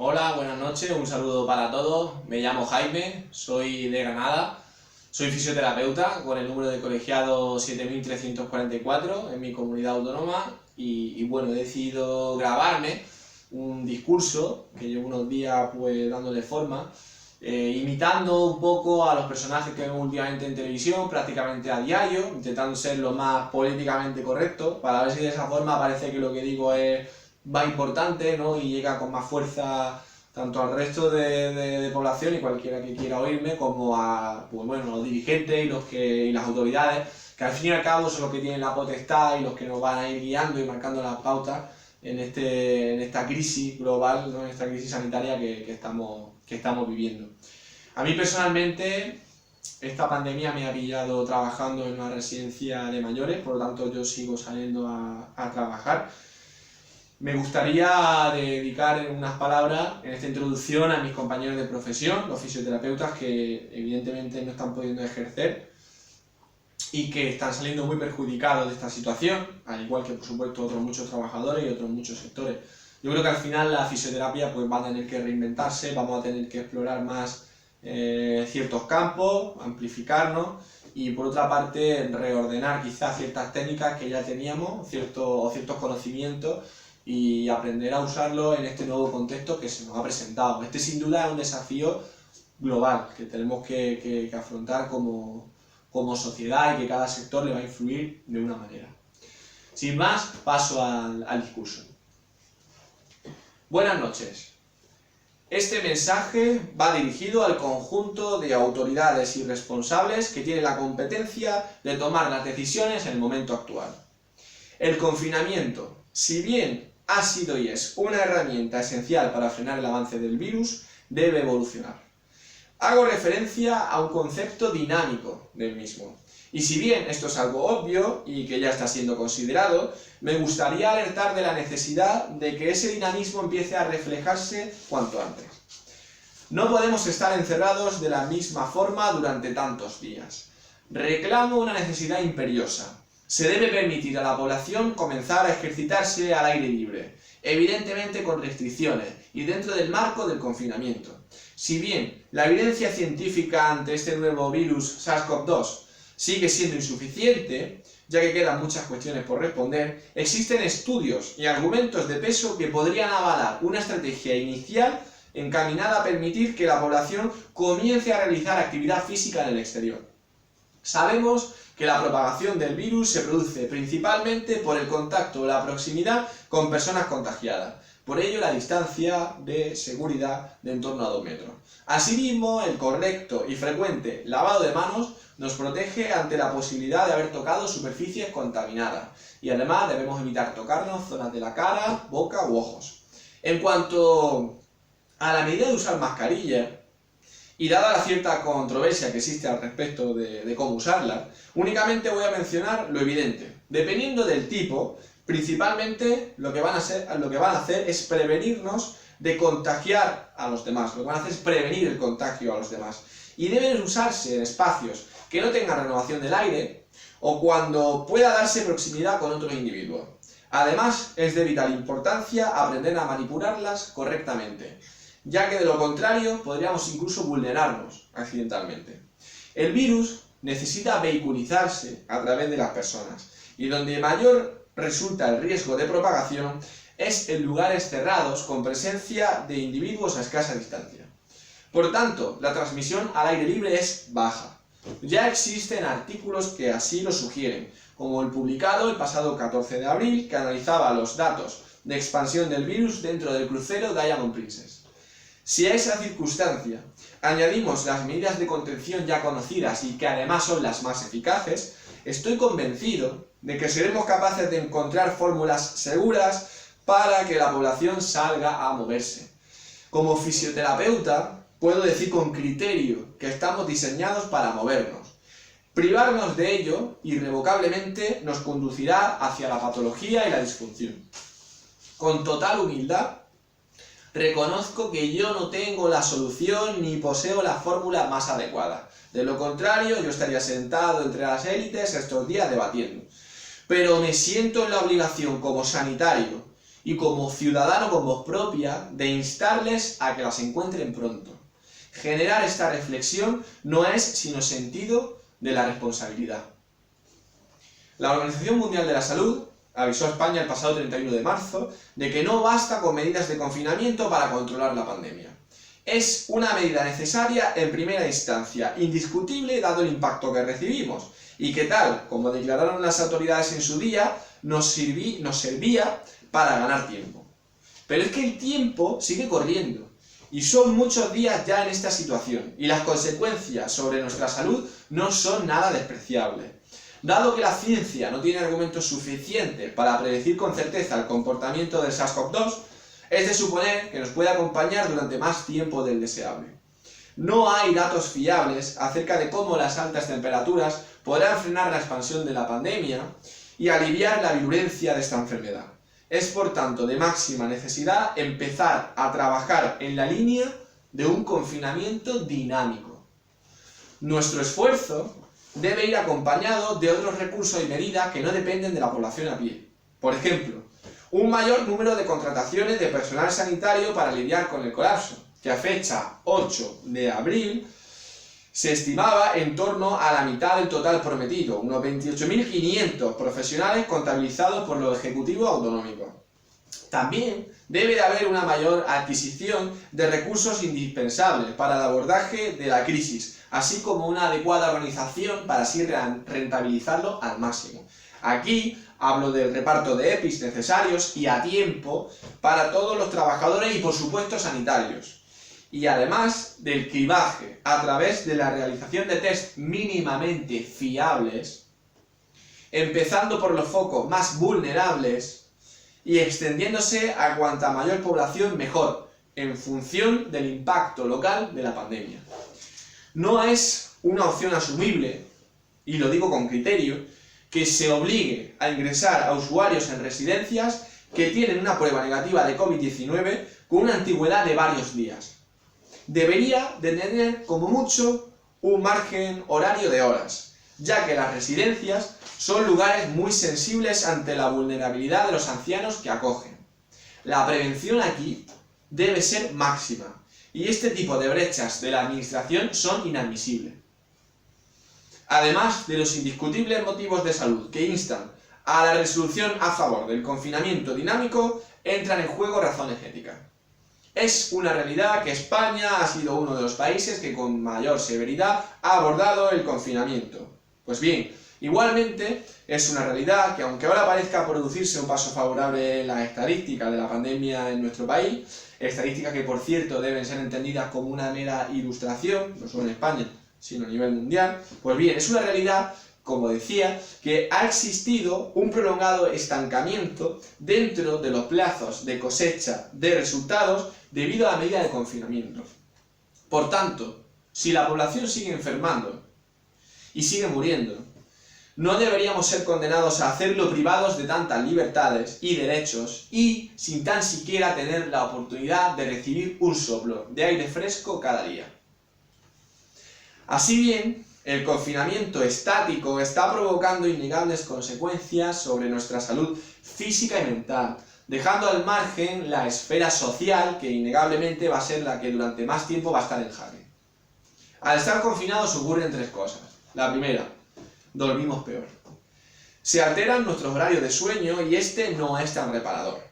Hola, buenas noches, un saludo para todos. Me llamo Jaime, soy de Granada, soy fisioterapeuta con el número de colegiado 7344 en mi comunidad autónoma y bueno, he decidido grabarme un discurso que llevo unos días pues dándole forma, imitando un poco a los personajes que vemos últimamente en televisión, prácticamente a diario, intentando ser lo más políticamente correcto, para ver si de esa forma parece que lo que digo es más importante, ¿no? Y llega con más fuerza tanto al resto de población y cualquiera que quiera oírme, como a pues bueno, los dirigentes y las autoridades, que al fin y al cabo son los que tienen la potestad y los que nos van a ir guiando y marcando las pautas en esta crisis global, ¿no? En esta crisis sanitaria que estamos viviendo. A mí personalmente, esta pandemia me ha pillado trabajando en una residencia de mayores, por lo tanto yo sigo saliendo a trabajar. Me gustaría dedicar unas palabras en esta introducción a mis compañeros de profesión, los fisioterapeutas que evidentemente no están pudiendo ejercer y que están saliendo muy perjudicados de esta situación, al igual que por supuesto otros muchos trabajadores y otros muchos sectores. Yo creo que al final la fisioterapia pues va a tener que reinventarse, vamos a tener que explorar más ciertos campos, amplificarnos y por otra parte reordenar quizás ciertas técnicas que ya teníamos, ciertos conocimientos y aprender a usarlo en este nuevo contexto que se nos ha presentado. Este sin duda es un desafío global que tenemos que afrontar como sociedad y que cada sector le va a influir de una manera. Sin más, paso al discurso. Buenas noches. Este mensaje va dirigido al conjunto de autoridades y responsables que tienen la competencia de tomar las decisiones en el momento actual. El confinamiento, si bien ha sido y es una herramienta esencial para frenar el avance del virus, debe evolucionar. Hago referencia a un concepto dinámico del mismo. Y si bien esto es algo obvio y que ya está siendo considerado, me gustaría alertar de la necesidad de que ese dinamismo empiece a reflejarse cuanto antes. No podemos estar encerrados de la misma forma durante tantos días. Reclamo una necesidad imperiosa. Se debe permitir a la población comenzar a ejercitarse al aire libre, evidentemente con restricciones y dentro del marco del confinamiento. Si bien la evidencia científica ante este nuevo virus SARS-CoV-2 sigue siendo insuficiente, ya que quedan muchas cuestiones por responder, existen estudios y argumentos de peso que podrían avalar una estrategia inicial encaminada a permitir que la población comience a realizar actividad física en el exterior. Sabemos que la propagación del virus se produce principalmente por el contacto o la proximidad con personas contagiadas. Por ello, la distancia de seguridad de en torno a 2 metros. Asimismo, el correcto y frecuente lavado de manos nos protege ante la posibilidad de haber tocado superficies contaminadas. Y además debemos evitar tocarnos zonas de la cara, boca u ojos. En cuanto a la medida de usar mascarilla, y dada la cierta controversia que existe al respecto de cómo usarla, únicamente voy a mencionar lo evidente. Dependiendo del tipo, principalmente lo que van a hacer es prevenirnos de contagiar a los demás. Lo que van a hacer es prevenir el contagio a los demás. Y deben usarse en espacios que no tengan renovación del aire o cuando pueda darse proximidad con otros individuos. Además, es de vital importancia aprender a manipularlas correctamente, ya que de lo contrario podríamos incluso vulnerarnos accidentalmente. El virus necesita vehiculizarse a través de las personas y donde mayor resulta el riesgo de propagación es en lugares cerrados con presencia de individuos a escasa distancia. Por tanto, la transmisión al aire libre es baja. Ya existen artículos que así lo sugieren, como el publicado el pasado 14 de abril que analizaba los datos de expansión del virus dentro del crucero Diamond Princess. Si a esa circunstancia añadimos las medidas de contención ya conocidas y que además son las más eficaces, estoy convencido de que seremos capaces de encontrar fórmulas seguras para que la población salga a moverse. Como fisioterapeuta, puedo decir con criterio que estamos diseñados para movernos. Privarnos de ello irrevocablemente nos conducirá hacia la patología y la disfunción. Con total humildad, reconozco que yo no tengo la solución ni poseo la fórmula más adecuada. De lo contrario, yo estaría sentado entre las élites estos días debatiendo. Pero me siento en la obligación como sanitario y como ciudadano con voz propia de instarles a que las encuentren pronto. Generar esta reflexión no es sino sentido de la responsabilidad. La Organización Mundial de la Salud avisó a España el pasado 31 de marzo de que no basta con medidas de confinamiento para controlar la pandemia. Es una medida necesaria en primera instancia, indiscutible dado el impacto que recibimos, y que tal como declararon las autoridades en su día, nos servía para ganar tiempo. Pero es que el tiempo sigue corriendo, y son muchos días ya en esta situación, y las consecuencias sobre nuestra salud no son nada despreciables. Dado que la ciencia no tiene argumentos suficientes para predecir con certeza el comportamiento del SARS-CoV-2, es de suponer que nos puede acompañar durante más tiempo del deseable. No hay datos fiables acerca de cómo las altas temperaturas podrán frenar la expansión de la pandemia y aliviar la virulencia de esta enfermedad. Es por tanto de máxima necesidad empezar a trabajar en la línea de un confinamiento dinámico. Nuestro esfuerzo debe ir acompañado de otros recursos y medidas que no dependen de la población a pie. Por ejemplo, un mayor número de contrataciones de personal sanitario para lidiar con el colapso, que a fecha 8 de abril se estimaba en torno a la mitad del total prometido, unos 28.500 profesionales contabilizados por los ejecutivos autonómicos. También debe de haber una mayor adquisición de recursos indispensables para el abordaje de la crisis, así como una adecuada organización para así rentabilizarlo al máximo. Aquí hablo del reparto de EPIs necesarios y a tiempo para todos los trabajadores y por supuesto sanitarios. Y además del cribaje a través de la realización de test mínimamente fiables, empezando por los focos más vulnerables y extendiéndose a cuanta mayor población mejor, en función del impacto local de la pandemia. No es una opción asumible, y lo digo con criterio, que se obligue a ingresar a usuarios en residencias que tienen una prueba negativa de COVID-19 con una antigüedad de varios días. Debería de tener como mucho un margen horario de horas, ya que las residencias son lugares muy sensibles ante la vulnerabilidad de los ancianos que acogen. La prevención aquí debe ser máxima, y este tipo de brechas de la administración son inadmisibles. Además de los indiscutibles motivos de salud que instan a la resolución a favor del confinamiento dinámico, entran en juego razones éticas. Es una realidad que España ha sido uno de los países que con mayor severidad ha abordado el confinamiento. Pues bien, igualmente es una realidad que aunque ahora parezca producirse un paso favorable en las estadísticas de la pandemia en nuestro país, estadísticas que por cierto deben ser entendidas como una mera ilustración, no solo en España, sino a nivel mundial, pues bien, es una realidad, como decía, que ha existido un prolongado estancamiento dentro de los plazos de cosecha de resultados debido a la medida de confinamiento. Por tanto, si la población sigue enfermando y sigue muriendo, no deberíamos ser condenados a hacerlo privados de tantas libertades y derechos y sin tan siquiera tener la oportunidad de recibir un soplo de aire fresco cada día. Así bien, el confinamiento estático está provocando innegables consecuencias sobre nuestra salud física y mental, dejando al margen la esfera social que innegablemente va a ser la que durante más tiempo va a estar en jaque. Al estar confinados ocurren tres cosas. La primera, dormimos peor. Se alteran nuestros horarios de sueño y este no es tan reparador.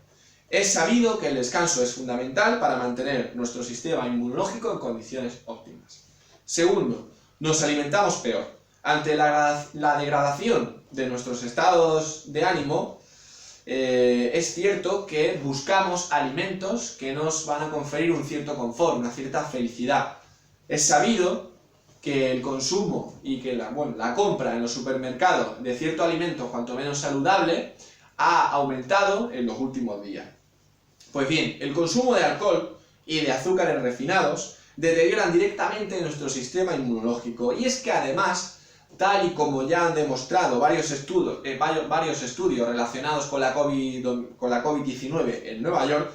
Es sabido que el descanso es fundamental para mantener nuestro sistema inmunológico en condiciones óptimas. Segundo, nos alimentamos peor. Ante la degradación de nuestros estados de ánimo, es cierto que buscamos alimentos que nos van a conferir un cierto confort, una cierta felicidad. Es sabido que el consumo y que la compra en los supermercados de cierto alimento cuanto menos saludable ha aumentado en los últimos días. Pues bien, el consumo de alcohol y de azúcares refinados deterioran directamente nuestro sistema inmunológico, y es que además, tal y como ya han demostrado varios estudios relacionados con la COVID-19 en Nueva York,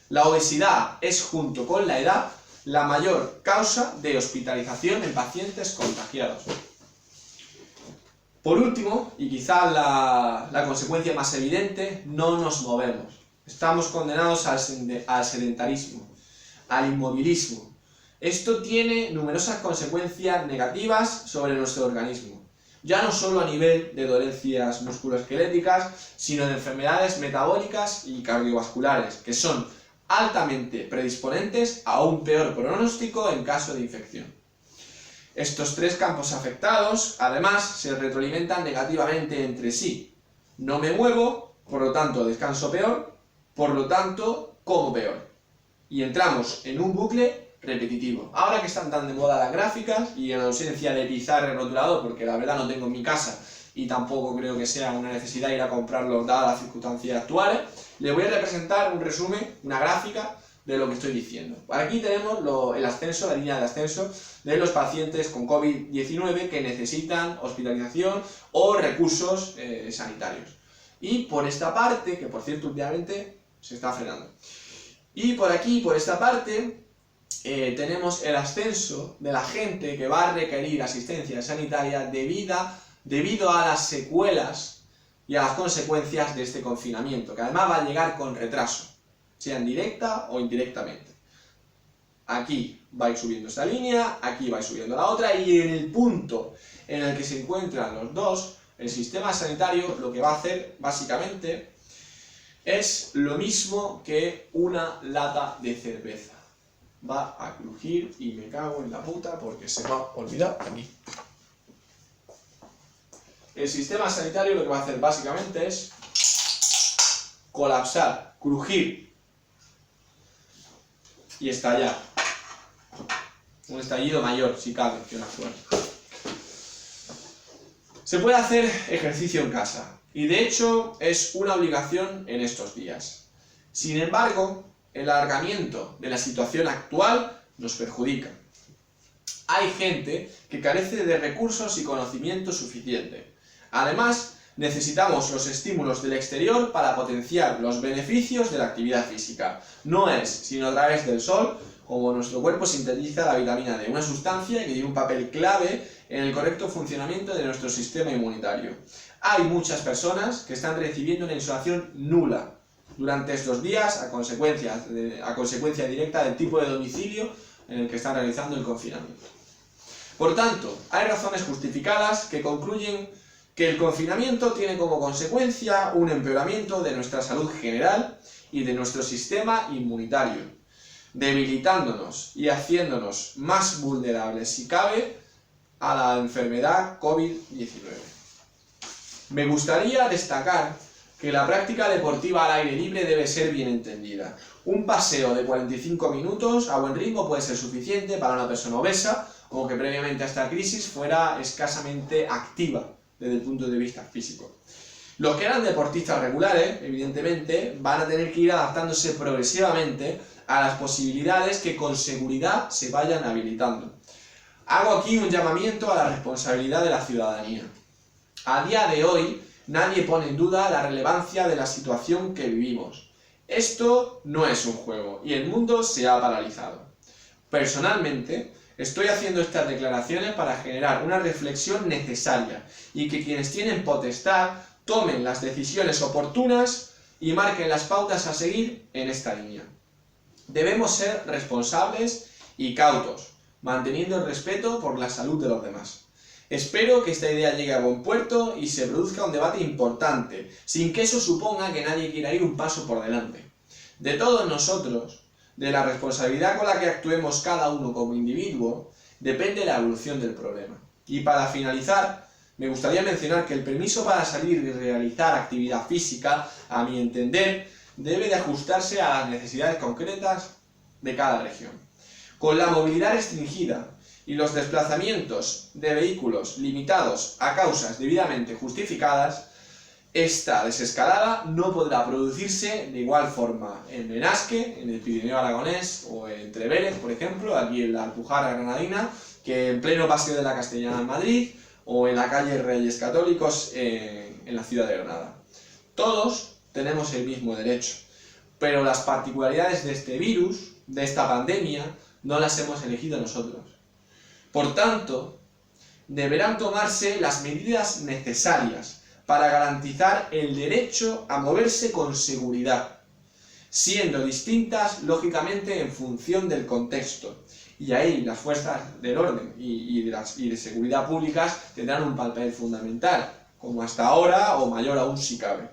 la obesidad es junto con la edad la mayor causa de hospitalización en pacientes contagiados. Por último, y quizás la consecuencia más evidente, no nos movemos. Estamos condenados al sedentarismo, al inmovilismo. Esto tiene numerosas consecuencias negativas sobre nuestro organismo, ya no solo a nivel de dolencias musculoesqueléticas, sino de enfermedades metabólicas y cardiovasculares, que son altamente predisponentes a un peor pronóstico en caso de infección. Estos tres campos afectados, además, se retroalimentan negativamente entre sí. No me muevo, por lo tanto descanso peor, por lo tanto como peor. Y entramos en un bucle repetitivo. Ahora que están tan de moda las gráficas y en ausencia de pizarra y rotulador, porque la verdad no tengo en mi casa y tampoco creo que sea una necesidad ir a comprarlo dadas las circunstancias actuales, les voy a representar un resumen, una gráfica de lo que estoy diciendo. Aquí tenemos el ascenso, la línea de ascenso de los pacientes con COVID-19 que necesitan hospitalización o recursos sanitarios. Y por esta parte, que por cierto últimamente se está frenando. Y por aquí, por esta parte, tenemos el ascenso de la gente que va a requerir asistencia sanitaria debido a las secuelas y a las consecuencias de este confinamiento, que además va a llegar con retraso, sean directa o indirectamente. Aquí va a ir subiendo esta línea, aquí va a ir subiendo la otra, y en el punto en el que se encuentran los dos, el sistema sanitario lo que va a hacer básicamente es lo mismo que una lata de cerveza. Va a crujir y me cago en la puta porque se me ha olvidado aquí. El sistema sanitario lo que va a hacer básicamente es colapsar, crujir y estallar. Un estallido mayor, si cabe, que un actual. Se puede hacer ejercicio en casa, y de hecho es una obligación en estos días. Sin embargo, el alargamiento de la situación actual nos perjudica. Hay gente que carece de recursos y conocimiento suficiente. Además, necesitamos los estímulos del exterior para potenciar los beneficios de la actividad física. No es, sino a través del sol, como nuestro cuerpo sintetiza la vitamina D, una sustancia que tiene un papel clave en el correcto funcionamiento de nuestro sistema inmunitario. Hay muchas personas que están recibiendo una insolación nula durante estos días a consecuencia directa del tipo de domicilio en el que están realizando el confinamiento. Por tanto, hay razones justificadas que concluyen que el confinamiento tiene como consecuencia un empeoramiento de nuestra salud general y de nuestro sistema inmunitario, debilitándonos y haciéndonos más vulnerables, si cabe, a la enfermedad COVID-19. Me gustaría destacar que la práctica deportiva al aire libre debe ser bien entendida. Un paseo de 45 minutos a buen ritmo puede ser suficiente para una persona obesa o que previamente a esta crisis fuera escasamente activa desde el punto de vista físico. Los que eran deportistas regulares, evidentemente, van a tener que ir adaptándose progresivamente a las posibilidades que con seguridad se vayan habilitando. Hago aquí un llamamiento a la responsabilidad de la ciudadanía. A día de hoy, nadie pone en duda la relevancia de la situación que vivimos. Esto no es un juego y el mundo se ha paralizado. Personalmente, estoy haciendo estas declaraciones para generar una reflexión necesaria y que quienes tienen potestad tomen las decisiones oportunas y marquen las pautas a seguir en esta línea. Debemos ser responsables y cautos, manteniendo el respeto por la salud de los demás. Espero que esta idea llegue a buen puerto y se produzca un debate importante, sin que eso suponga que nadie quiera ir un paso por delante. De todos nosotros, de la responsabilidad con la que actuemos cada uno como individuo, depende la evolución del problema. Y para finalizar, me gustaría mencionar que el permiso para salir y realizar actividad física, a mi entender, debe de ajustarse a las necesidades concretas de cada región. Con la movilidad restringida y los desplazamientos de vehículos limitados a causas debidamente justificadas, esta desescalada no podrá producirse de igual forma en Benasque, en el Pirineo Aragonés o en Trevélez, por ejemplo, aquí en la Alpujarra Granadina, que en pleno Paseo de la Castellana en Madrid o en la calle Reyes Católicos en la ciudad de Granada. Todos tenemos el mismo derecho, pero las particularidades de este virus, de esta pandemia, no las hemos elegido nosotros. Por tanto, deberán tomarse las medidas necesarias para garantizar el derecho a moverse con seguridad, siendo distintas, lógicamente, en función del contexto. Y ahí las fuerzas del orden y de seguridad públicas tendrán un papel fundamental, como hasta ahora o mayor aún si cabe.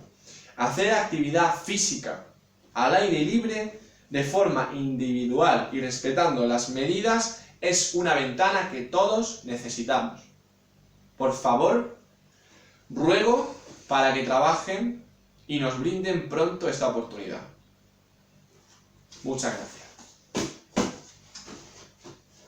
Hacer actividad física al aire libre de forma individual y respetando las medidas es una ventana que todos necesitamos. Por favor, ruego para que trabajen y nos brinden pronto esta oportunidad. Muchas gracias.